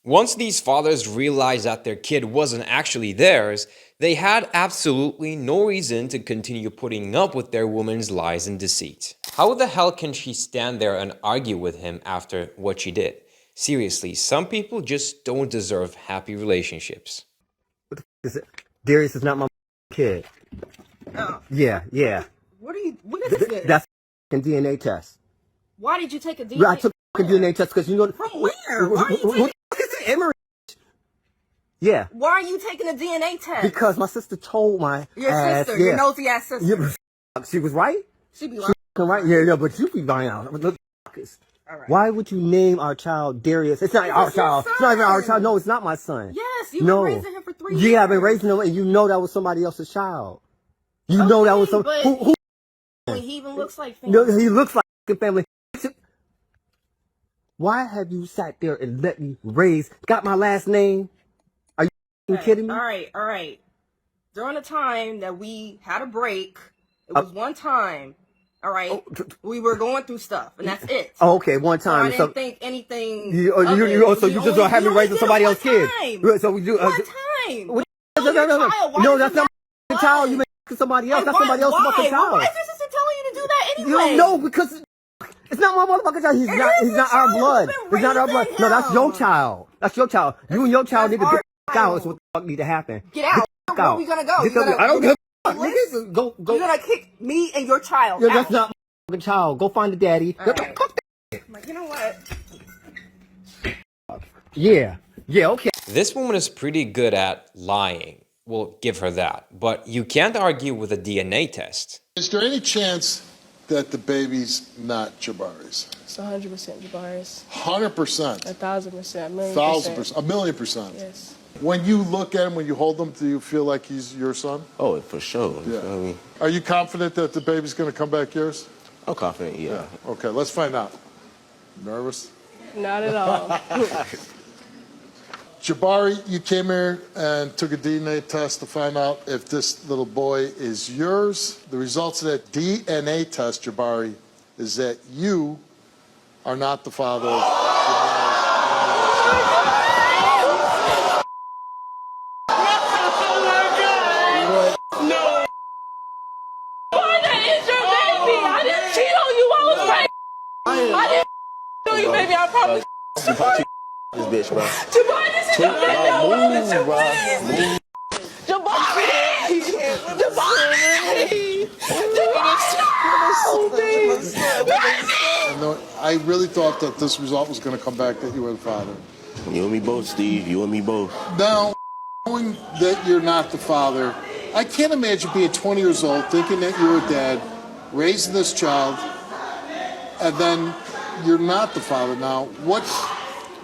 Once these fathers realized that their kid wasn't actually theirs, they had absolutely no reason to continue putting up with their woman's lies and deceit. How the hell can she stand there and argue with him after what she did? Seriously, some people just don't deserve happy relationships. Darius is not my kid. Oh. Yeah. What is this? That's a DNA test. Why did you take a DNA? I took a DNA test because you know. From where? Why are you taking? Emory. Yeah. Why are you taking a DNA test? Because my sister told my your ass, sister, your nosy ass sister. Yeah, she was right. She be right. Right? Yeah, but you be lying out. Look, all right. Why would you name our child Darius? It's not our child. It's not even our child. No, it's not my son. Yes, you've been raising him for 3 years. Yeah, I've been raising him, and you know that was somebody else's child. You know that was some. Who he even looks like family. No, he looks like family. Why have you sat there and let me got my last name? Are you kidding me? All right. During the time that we had a break, it was one time. All right, we were going through stuff, and that's it. Oh, okay, one time. So I didn't think anything. So you just don't have me raising somebody else's kid. So we do one time. No, that's not my child. You make somebody else. That's somebody else's fucking child. Why is your sister telling you to do that anyway? No, because it's not my motherfucking child. He's not our blood. He's not our blood. No, that's your child. That's your child. You and your child need to get out. Is what the fuck need to happen. Get out. Where are we gonna go? I don't give a fuck. Go. You're gonna kick me and your child. Yeah, that's not my fucking child. Go find the daddy. Right. You know what? Yeah, okay. This woman is pretty good at lying. We'll give her that. But you can't argue with a DNA test. Is there any chance that the baby's not Jabari's? It's 100% Jabari's. 100%. 1,000%. 1,000,000%. 1,000%. 1,000,000%. Yes. When you look at him, when you hold him, do you feel like he's your son? Oh, for sure. Yeah. You know what I mean? Are you confident that the baby's going to come back yours? I'm confident, yeah. Okay, let's find out. Nervous? Not at all. Jabari, you came here and took a DNA test to find out if this little boy is yours. The results of that DNA test, Jabari, is that you are not the father of No. Why that is your baby? I didn't cheat on you. I was pregnant. I didn't cheat on you, baby. I promise. This bitch, bro. Jabari, this is your baby. I promise you, please. Jabari! I really thought that this result was going to come back that you were the father. You and me both, Steve. You and me both. Now, knowing that you're not the father, I can't imagine being 20 years old, thinking that you're a dad, raising this child, and then you're not the father. Now, what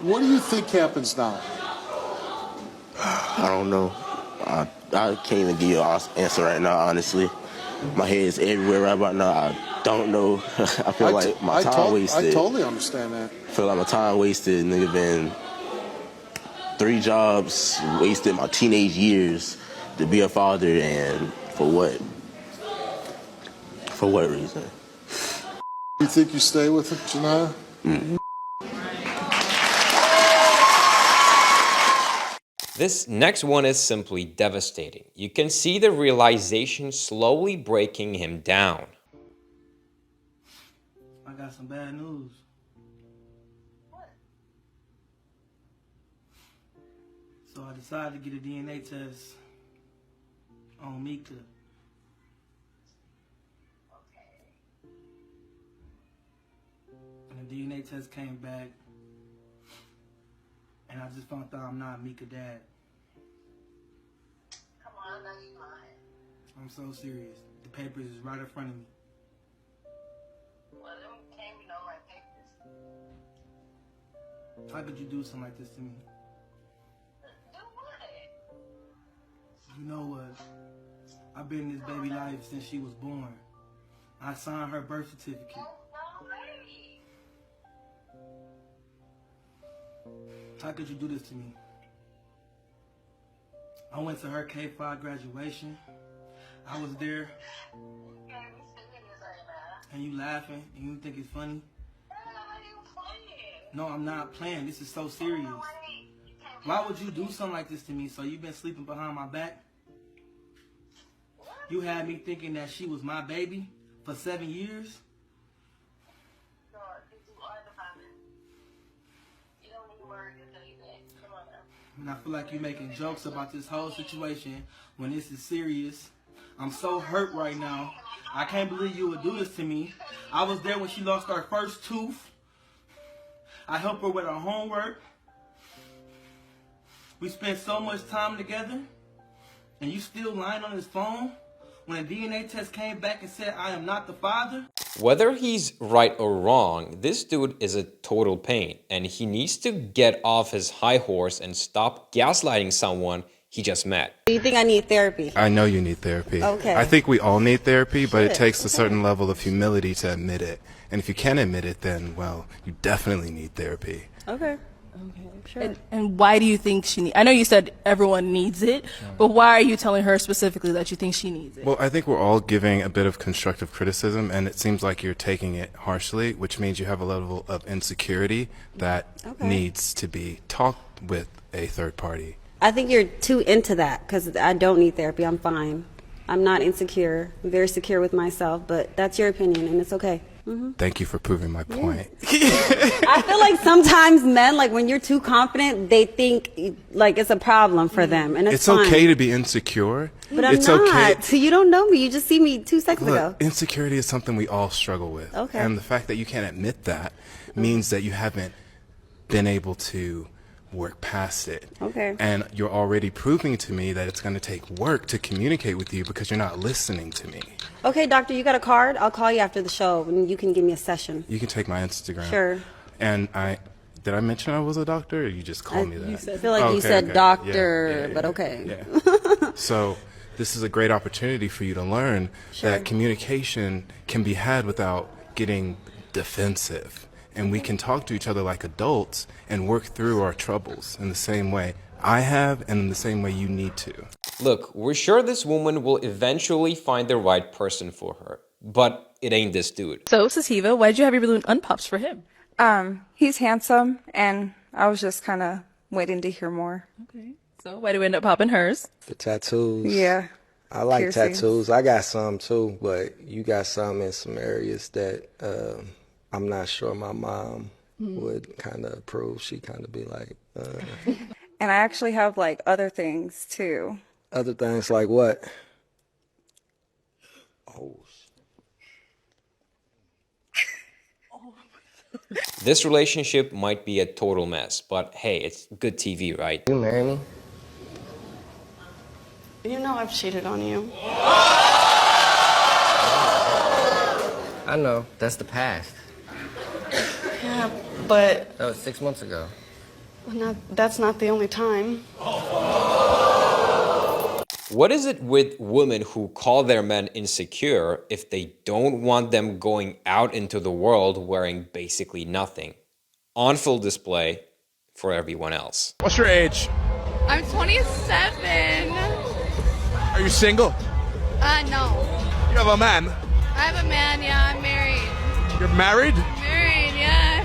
do you think happens now? I don't know. I can't even give you an answer right now, honestly. My head is everywhere right about now. I don't know. I feel like my time wasted. I totally understand that. I feel like my time wasted, nigga, been 3 jobs, wasted my teenage years to be a father, and for what? For what reason? You think you stay with it, Janaya? Mm-hmm. This next one is simply devastating. You can see the realization slowly breaking him down. I got some bad news. What? So I decided to get a DNA test on Mika. Okay. And the DNA test came back, and I just found out I'm not Mika dad. Come on, now you lying. I'm so serious. The papers is right in front of me. Well, them can't be no right papers. How could you do something like this to me? Do what? You know what? I've been in this baby life since she was born. I signed her birth certificate. No, baby. How could you do this to me? I went to her K-5 graduation. I was there. You can't be serious right now. And you laughing and you think it's funny? How are you playing? No, I'm not playing. This is so serious. No way. Why would you do something like this to me? So you've been sleeping behind my back? You had me thinking that she was my baby for 7 years? And I feel like you're making jokes about this whole situation when this is serious. I'm so hurt right now. I can't believe you would do this to me. I was there when she lost her first tooth. I helped her with her homework. We spent so much time together. And you still lying on his phone when a DNA test came back and said I am not the father? Whether he's right or wrong, this dude is a total pain, and he needs to get off his high horse and stop gaslighting someone he just met. Do you think I need therapy? I know you need therapy. Okay. I think we all need therapy, but it takes a certain level of humility to admit it. And if you can't admit it, then, well, you definitely need therapy. Okay. Okay, sure. And why do you think she needs? I know you said everyone needs it, but why are you telling her specifically that you think she needs it? Well, I think we're all giving a bit of constructive criticism, and it seems like you're taking it harshly, which means you have a level of insecurity that needs to be talked with a third party. I think you're too into that because I don't need therapy. I'm fine. I'm not insecure. I'm very secure with myself, but that's your opinion, and it's okay. Thank you for proving my point. I feel like sometimes men, like when you're too confident, they think like it's a problem for them, and it's fine. Okay to be insecure. But I'm not. So you don't know me. You just see me 2 seconds ago. Insecurity is something we all struggle with. Okay. And the fact that you can't admit that means that you haven't been able to work past it. Okay. And you're already proving to me that it's going to take work to communicate with you because you're not listening to me. Okay, doctor, you got a card? I'll call you after the show, and you can give me a session. You can take my Instagram. Sure. And did I mention I was a doctor, or you just called me that? I feel like you said doctor, but okay. Yeah. So this is a great opportunity for you to learn that communication can be had without getting defensive. And we can talk to each other like adults and work through our troubles in the same way I have and in the same way you need to. Look, we're sure this woman will eventually find the right person for her, but it ain't this dude. So, Sativa, why'd you have your balloon unpops for him? He's handsome, and I was just kind of waiting to hear more. Okay. So, why do we end up popping hers? The tattoos. Yeah. I like Piercings. tattoos. I got some too, but you got some in some areas that I'm not sure my mom would kind of approve. She kind of be like, And I actually have, like, other things, too. other things like what? Oh. This relationship might be a total mess, but hey, it's good TV, right? You marry me? You know I've cheated on you. I know. That's the past. Yeah, but That was 6 months ago. that's not the only time. What is it with women who call their men insecure if they don't want them going out into the world wearing basically nothing, on full display for everyone else? What's your age? I'm 27. Are you single? No. You have a man. I have a man, yeah, I'm married. You're married? Married, yeah.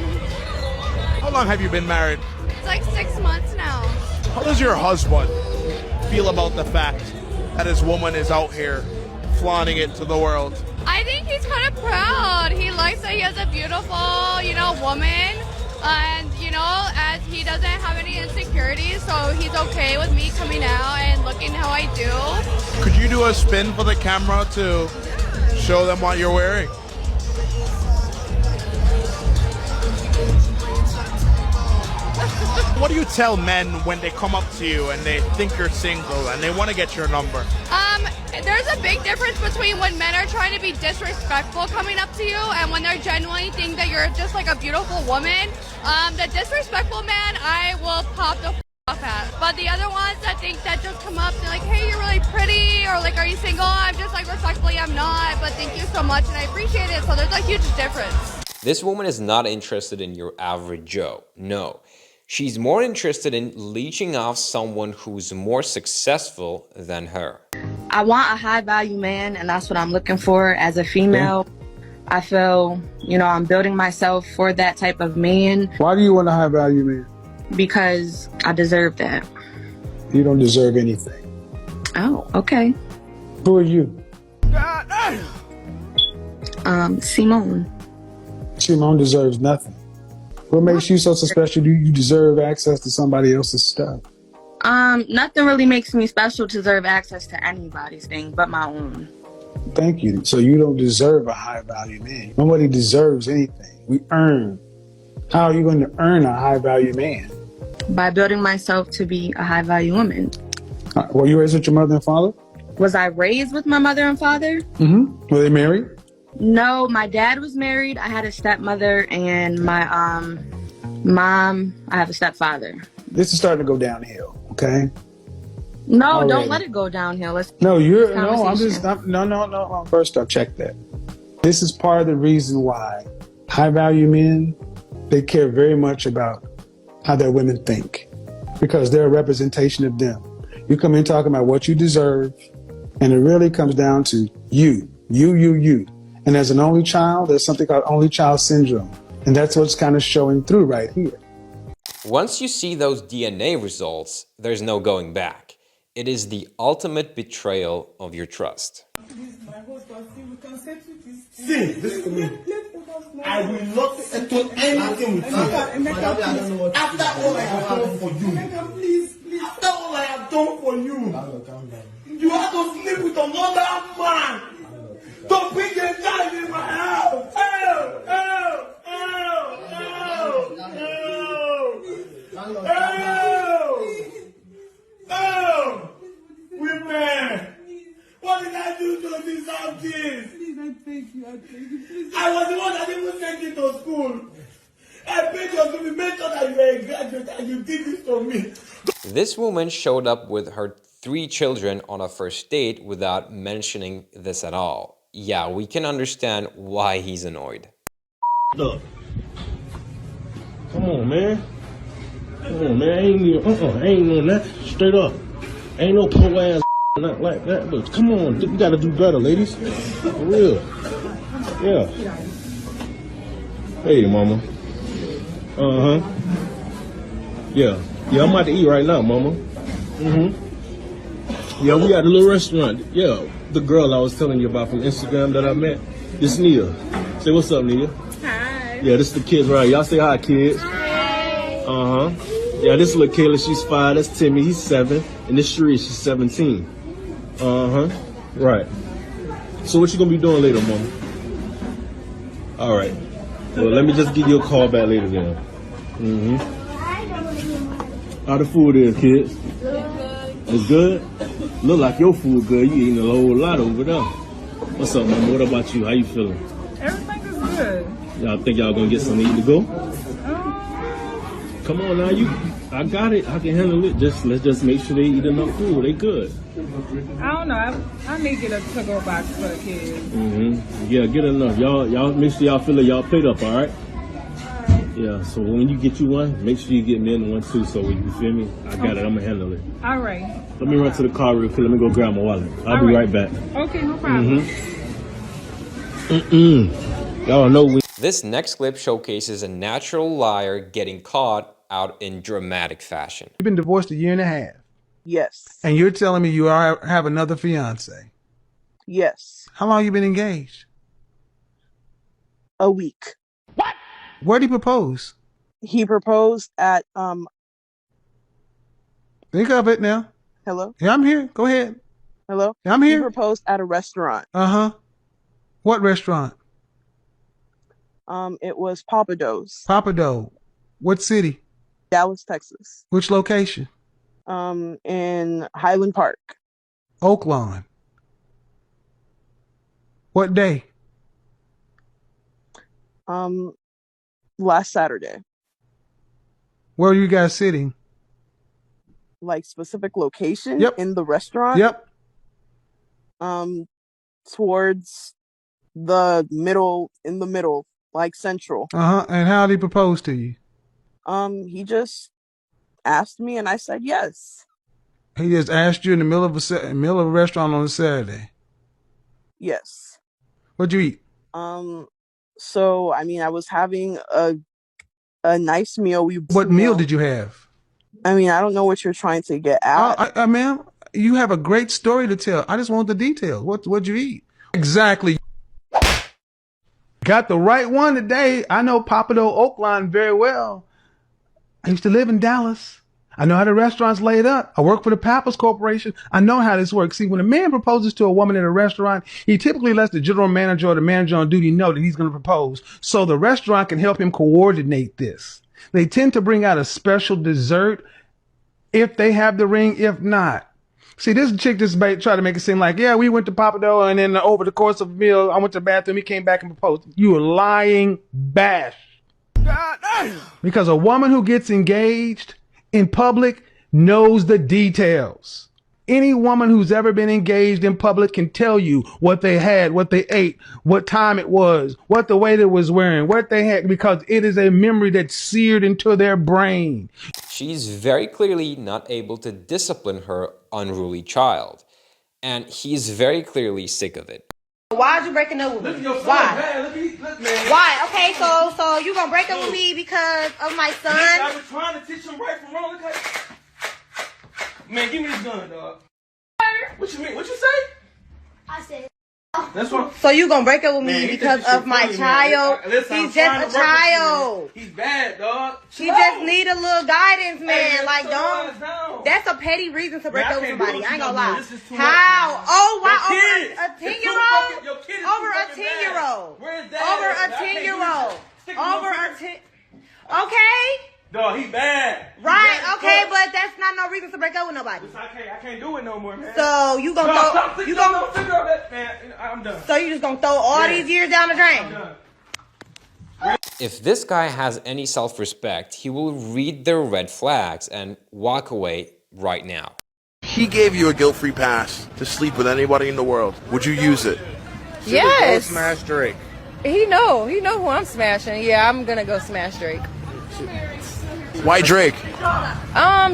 How long have you been married? It's like 6 months now. How does your husband feel about the fact that his woman is out here flaunting it to the world? I think he's kind of proud. He likes that he has a beautiful, woman. And, as he doesn't have any insecurities, so he's okay with me coming out and looking how I do. Could you do a spin for the camera to show them what you're wearing? What do you tell men when they come up to you and they think you're single and they want to get your number? There's a big difference between when men are trying to be disrespectful coming up to you and when they're genuinely think that you're just like a beautiful woman. The disrespectful man, I will pop the off at. But the other ones that think that just come up, they're like, hey, you're really pretty, or like, are you single? I'm just like, respectfully, I'm not, but thank you so much and I appreciate it. So there's a huge difference. This woman is not interested in your average Joe. No. She's more interested in leeching off someone who's more successful than her. I want a high value man, and that's what I'm looking for as a female. I feel, I'm building myself for that type of man. Why do you want a high value man? because I deserve that. You don't deserve anything. Oh, okay. Who are you? Simone. Simone deserves nothing. What makes you so special? Do you deserve access to somebody else's stuff? Nothing really makes me special to deserve access to anybody's thing but my own. Thank you. So you don't deserve a high value man. Nobody deserves anything. We earn. How are you going to earn a high value man? By building myself to be a high value woman. Were you raised with your mother and father? Was I raised with my mother and father? Mm-hmm. Were they married? No, my dad was married. I had a stepmother, and my mom, I have a stepfather. This is starting to go downhill, okay? No, Already. Don't let it go downhill. No. First off, check that. This is part of the reason why high value men, they care very much about how their women think, because they're a representation of them. You come in talking about what you deserve, and it really comes down to you. And as an only child, there's something called only child syndrome. And that's what's kind of showing through right here. Once you see those DNA results, there's no going back. It is the ultimate betrayal of your trust. See, listen to me. I will not settle anything with you. After all I have done for you. After all I have done for you. You have to sleep with another man. Don't bring a child in my house. Women. What did I do to deserve this? Please, I thank you. I was the one that even sent you to school. I paid your school. Make sure that you are a graduate and you did this for me. This woman showed up with her 3 children on a first date without mentioning this at all. Yeah, we can understand why he's annoyed. Look. Come on, man. I ain't on that. Straight up. Ain't no poor ass not like that. But come on, we gotta do better, ladies. For real. Yeah. Hey, mama. Yeah, I'm about to eat right now, mama. Yeah, we got a little restaurant. Yeah, the girl I was telling you about from Instagram that I met. This Nia. Say what's up, Nia. Hi. Yeah, this is the kids right. Y'all say hi, kids. Hi. Yeah, this is little Kayla. She's 5. That's Timmy. He's 7. And this Sheree. She's 17. Right. So what you gonna be doing later, mama? All right. Well, let me just give you a call back later then. How the food is, kids? It's good? Look like your food good. You eating a whole lot over there. What's up, mama? What about you? How you feeling? Everything is good. Y'all think y'all gonna get something to eat to go? Come on now, I got it. I can handle it. Let's just make sure they eat enough food. They good. I don't know. I may get a to-go box for the kids. Yeah, get enough. Y'all make sure y'all fill y'all plate up, all right? Yeah, so when you get you one, make sure you get me in one too, so you feel me? I got it. I'm gonna handle it. All right. Let me run to the car real quick. Let me go grab my wallet. I'll be right back. Okay, no problem. Y'all know This next clip showcases a natural liar getting caught out in dramatic fashion. You've been divorced a 1.5 years. Yes. And you're telling me you have another fiance. Yes. How long you been engaged? A week. What? Where did he propose? He proposed at Think of it now. Hello? Yeah, I'm here. Go ahead. Hello? Yeah, I'm here. He proposed at a restaurant. What restaurant? It was Papado's. Papado. What city? Dallas, Texas. Which location? In Highland Park. Oak Lawn. What day? Last Saturday. Where are you guys sitting? Like specific location? Yep. In the restaurant? Yep. Towards the middle, in the middle, like central. And how did he propose to you? He just asked me and I said yes. He just asked you in the middle of a restaurant on a Saturday. Yes. What'd you eat? So I mean, I was having a a nice meal. What meal did you have? I mean, I don't know what you're trying to get at. Ma'am, you have a great story to tell. I just want the details. What'd you eat? Exactly. Got the right one today. I know Papado Oakland very well. I used to live in Dallas. I know how the restaurant's laid up. I work for the Pappas Corporation. I know how this works. See, when a man proposes to a woman at a restaurant, he typically lets the general manager or the manager on duty know that he's going to propose, so the restaurant can help him coordinate this. They tend to bring out a special dessert if they have the ring, if not. See, this chick just tried to make it seem like, yeah, we went to Papado, and then over the course of a meal, I went to the bathroom, he came back and proposed. You are lying bash. Because a woman who gets engaged in public knows the details. Any woman who's ever been engaged in public can tell you what they had, what they ate, what time it was, what the waiter was wearing, what they had, because it is a memory that's seared into their brain. She's very clearly not able to discipline her unruly child, and he's very clearly sick of it. Why are you breaking up with me? Why? Look, man. Why? Okay, so you gonna break up with me because of my son? I was trying to teach him right from wrong. Look at man, give me this gun, dog. What you mean? What you say? I said. That's what. So you gonna break up with me because of my child? Listen, He's just a child. He's bad, dog. She just need a little guidance, man. Like, don't. That's a petty reason to break up with somebody. I ain't gonna lie. How? Oh, why? Over a 10-year-old? Over a 10-year-old. Over a 10-year-old. Over a 10. Okay. Dog, he bad. Right. Okay, but that's not no reason to break up with nobody. I can't do it no more, man. So you gonna throw? You gonna figure out that, man? I'm done. So you just gonna throw all these years down the drain? If this guy has any self-respect, he will read the red flags and walk away right now. He gave you a guilt-free pass to sleep with anybody in the world. Would you use it? Yes. Smash Drake. He know who I'm smashing. Yeah, I'm gonna go smash Drake. Why Drake?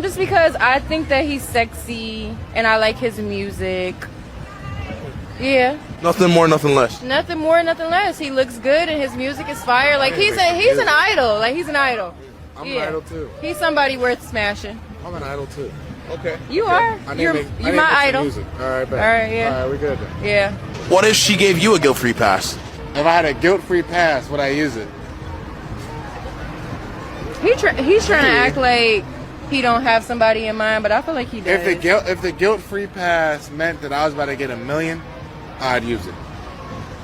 Just because I think that he's sexy and I like his music. Yeah. Nothing more, nothing less. Nothing more, nothing less. He looks good and his music is fire. Like he's an idol. Like he's an idol. I'm an idol too. He's somebody worth smashing. I'm an idol too. Okay. You are. You're my idol. Music. All right, bet. All right, yeah. All right, we're good then. Yeah. What if she gave you a guilt-free pass? If I had a guilt-free pass, would I use it? He's trying to act like he don't have somebody in mind, but I feel like he does. If the guilt-free pass meant that I was about to get $1 million, I'd use it.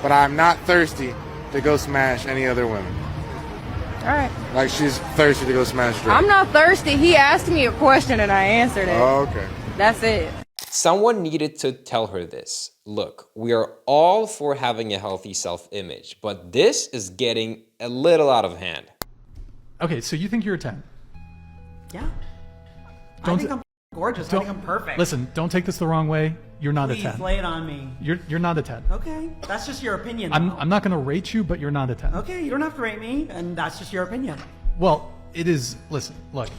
But I'm not thirsty to go smash any other women. All right. Like she's thirsty to go smash Drake. I'm not thirsty. He asked me a question and I answered it. Oh, okay. That's it. Someone needed to tell her this. Look, we are all for having a healthy self-image, but this is getting a little out of hand. Okay, so you think you're a 10? Yeah. I think I'm gorgeous. I think I'm perfect. Listen, don't take this the wrong way. You're not Please, a 10. lay it on me. You're not a 10. Okay, that's just your opinion. I'm not going to rate you, but you're not a 10. Okay, you don't have to rate me, and that's just your opinion. Well, it is. Listen, look.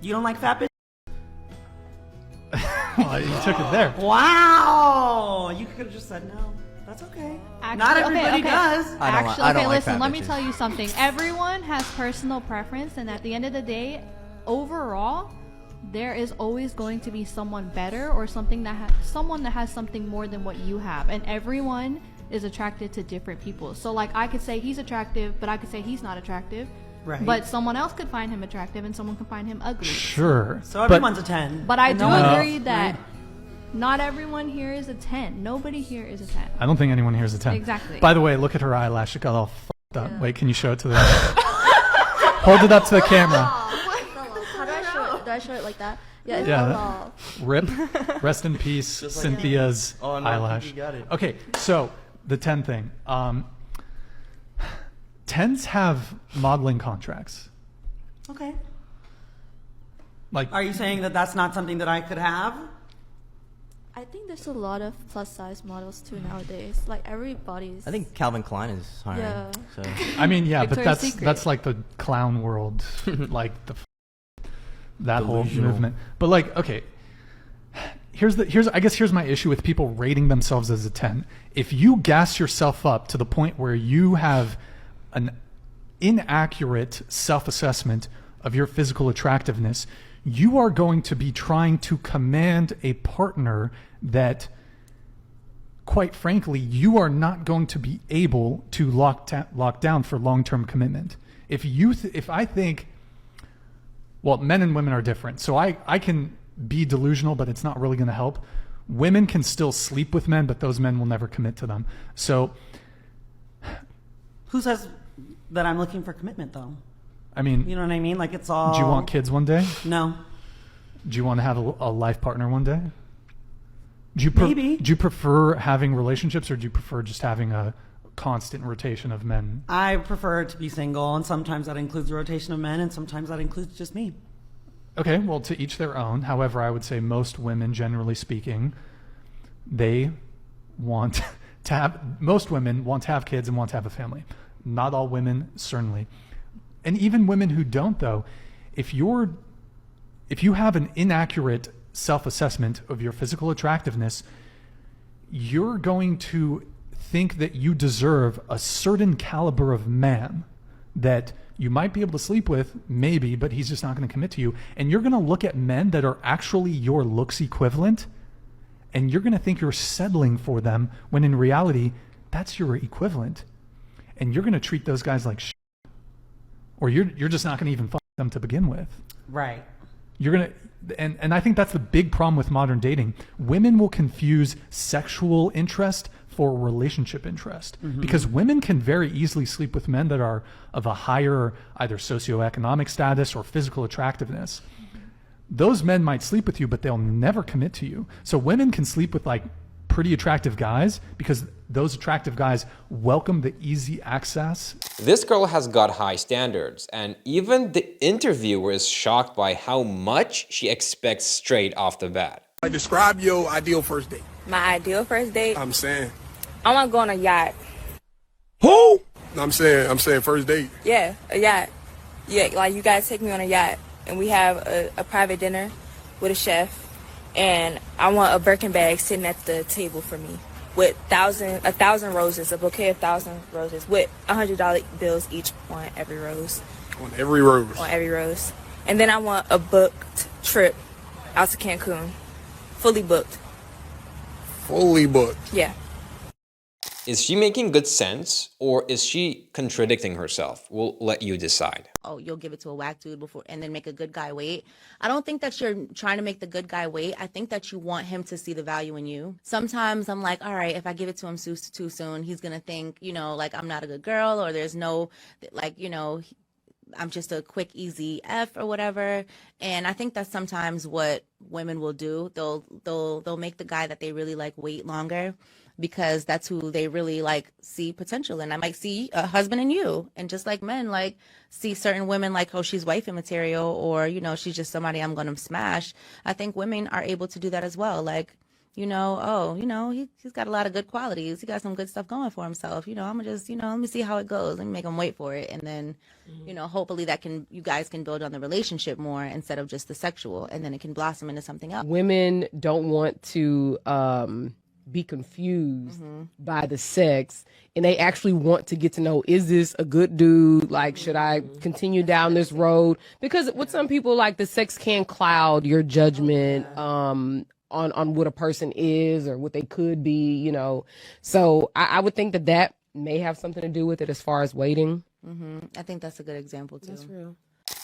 You don't like fat bitches? Well, you took it there. Wow! You could have just said no. That's okay. Actually, Not everybody does. Actually, listen, let me tell you something. Everyone has personal preference, and at the end of the day, overall, there is always going to be someone better or someone that has something more than what you have, and everyone is attracted to different people. So like I could say he's attractive, but I could say he's not attractive. Right. But someone else could find him attractive and someone could find him ugly. Sure. So everyone's a 10. But I do No. agree that not everyone here is a 10. Nobody here is a 10. I don't think anyone here is a 10. Exactly. By the way, look at her eyelash. It got all fucked up. Wait, can you show it to the... Hold it up to the camera. How do I show it? Do I show it like that? Yeah, it's Yeah. all Rip. Rest in peace, Just like Cynthia's Oh, no, I eyelash. think you got it. Okay, so the 10 thing. 10s have modeling contracts. Okay. Like, Are you saying that that's not something that I could have? I think there's a lot of plus size models too nowadays. Like everybody's. I think Calvin Klein is hiring. Yeah. So. I mean, yeah, but Victoria's Secret. that's like the clown world, like that whole Delusional. movement. But like, okay, here's my issue with people rating themselves as a 10. If you gas yourself up to the point where you have an inaccurate self-assessment of your physical attractiveness, you are going to be trying to command a partner that, quite frankly, you are not going to be able to lock down for long-term commitment. If I think, well, men and women are different, so I can be delusional, but it's not really going to help. Women can still sleep with men, but those men will never commit to them. So, who says that I'm looking for commitment, though? I mean, you know what I mean? Like, it's all. Do you want kids one day? No. Do you want to have a life partner one day? Maybe. Do you prefer having relationships, or do you prefer just having a constant rotation of men? I prefer to be single, and sometimes that includes a rotation of men, and sometimes that includes just me. Okay, well, to each their own. However, I would say most women, generally speaking, they want to have, most women want to have kids and want to have a family. Not all women, certainly. And even women who don't, though, if you have an inaccurate self-assessment of your physical attractiveness, you're going to think that you deserve a certain caliber of man that you might be able to sleep with, maybe, but he's just not going to commit to you. And you're going to look at men that are actually your looks equivalent, and you're going to think you're settling for them, when in reality, that's your equivalent. And you're going to treat those guys like shit. Or you're just not going to even fuck them to begin with. Right. You're going to, and I think that's the big problem with modern dating. Women will confuse sexual interest for relationship interest, because women can very easily sleep with men that are of a higher either socioeconomic status or physical attractiveness. Those men might sleep with you, but they'll never commit to you. So women can sleep with like pretty attractive guys because those attractive guys welcome the easy access. This girl has got high standards, and even the interviewer is shocked by how much she expects straight off the bat. Describe your ideal first date. My ideal first date? I'm saying. I want to go on a yacht. Who? I'm saying first date. Yeah, a yacht. Yeah, like you guys take me on a yacht and we have a private dinner with a chef, and I want a Birkin bag sitting at the table for me with 1,000 roses, a bouquet of 1,000 roses with $100 bills each on every rose. On every rose. On every rose. And then I want a booked trip out to Cancun. Fully booked. Fully booked. Yeah. Is she making good sense, or is she contradicting herself? We'll let you decide. Oh, you'll give it to a whack dude before and then make a good guy wait. I don't think that you're trying to make the good guy wait. I think that you want him to see the value in you. Sometimes I'm like, all right, if I give it to him too soon, he's going to think, like I'm not a good girl, or there's no, I'm just a quick, easy F or whatever. And I think that's sometimes what women will do. They'll make the guy that they really like wait longer, because that's who they really like see potential in. I might see a husband in you, and just like men like see certain women like, oh, she's wifey material, or she's just somebody I'm gonna smash. I think women are able to do that as well. Like, he's got a lot of good qualities. He got some good stuff going for himself. I'm gonna just, let me see how it goes. Let me make him wait for it, and then, hopefully you guys can build on the relationship more instead of just the sexual, and then it can blossom into something else. Women don't want to be confused by the sex, and they actually want to get to know, is this a good dude? Like, should I continue down this road? Because with some people, like, the sex can cloud your judgment on what a person is or what they could be, So I would think that may have something to do with it as far as waiting. I think that's a good example too. That's real.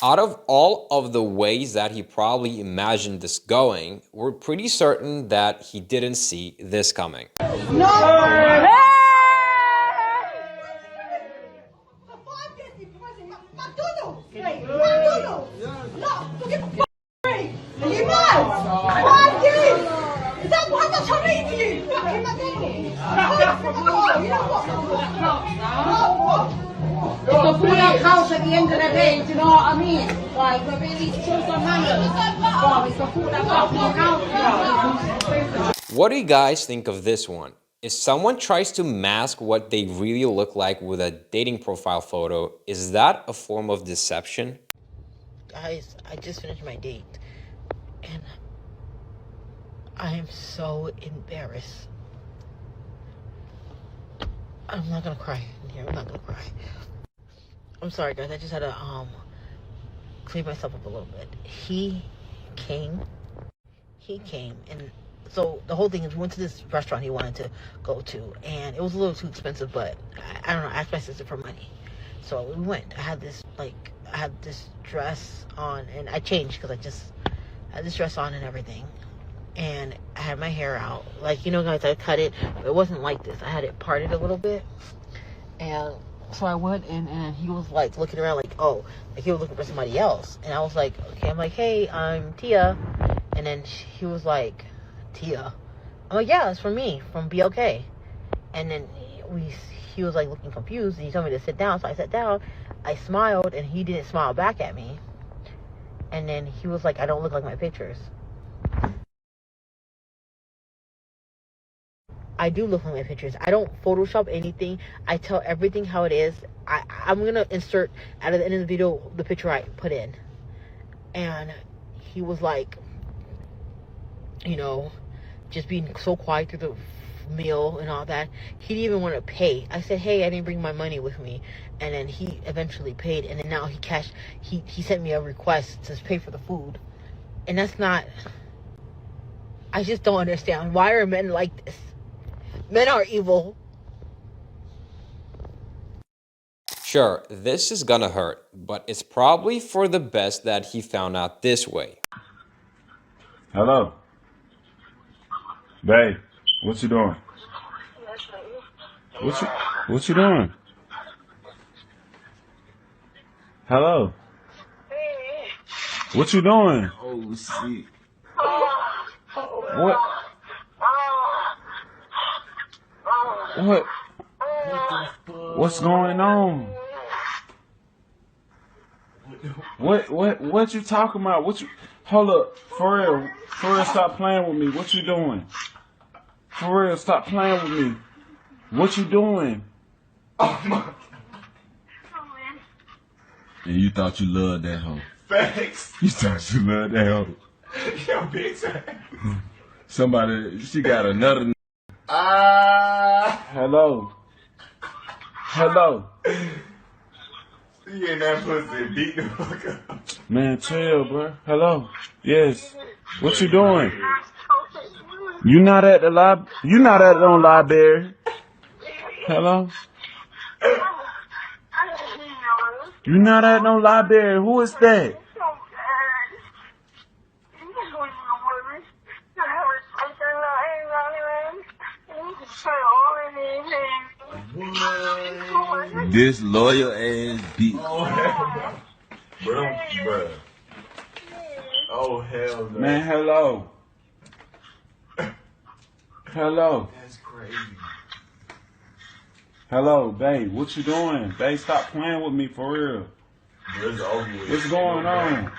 Out of all of the ways that he probably imagined this going, we're pretty certain that he didn't see this coming. No! It's the food that counts at the end of the day, do you know what I mean? Like, we're really choose some manners. It's the food that counts. What do you guys think of this one? If someone tries to mask what they really look like with a dating profile photo, is that a form of deception? Guys, I just finished my date, and I am so embarrassed. I'm not gonna cry in here. I'm not gonna cry. I'm sorry, guys. I just had to clean myself up a little bit. He came, and so the whole thing is we went to this restaurant he wanted to go to, and it was a little too expensive, but I don't know. I asked my sister for money, so we went. I had this dress on, and I changed because I had this dress on and everything, and I had my hair out. Like, you know, guys, I cut it, but it wasn't like this. I had it parted a little bit, and so I went in, and he was like looking around like, oh, like he was looking for somebody else. And I was like, okay. I'm like, hey, I'm Tia. And then he was like, Tia? I'm like, yeah, it's for me, from BLK. And then he was like looking confused, and he told me to sit down. So I sat down, I smiled, and he didn't smile back at me. And then he was like, I don't look like my pictures. I do look like my pictures. I don't Photoshop anything. I tell everything how it is. I'm going to insert at the end of the video the picture I put in. And he was like, you know, just being so quiet through the meal and all that. He didn't even want to pay. I said, hey, I didn't bring my money with me. And then he eventually paid. And then now he sent me a request to pay for the food. And that's not... I just don't understand. Why are men like this? Men are evil. Sure, this is gonna hurt, but it's probably for the best that he found out this way. Hello. Babe, what you doing? What you doing? Hello. What you doing? Oh, shit. What? What? What's going on? What you talking about? Hold up, for real, stop playing with me. What you doing? For real, stop playing with me. What you doing? Oh my. And you thought you loved that hoe. Thanks. You thought you loved that hoe. Yo, big time. Somebody, she got another. Hello. Hello. You in that pussy, beat the fuck up. Man, chill, bro. Hello. Yes. What you doing? You not at the lab? You not at no library? Hello. You not at no library? Who is that? This loyal ass bitch. Oh, hell no. Bro. Oh, hell no. Man, hello. Hello. That's crazy. Hello, babe. What you doing? Babe, stop playing with me for real. It's over with. What's going on?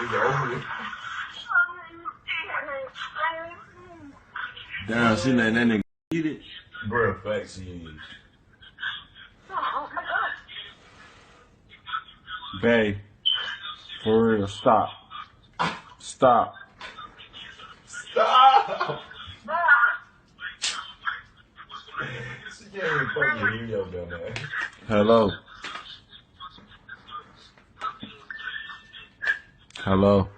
It's over with. Damn, she letting that nigga eat it. Bro, facts he is. Babe, for real, stop. Stop. Stop! She can't even fucking hear your dumb ass. Hello. Hello.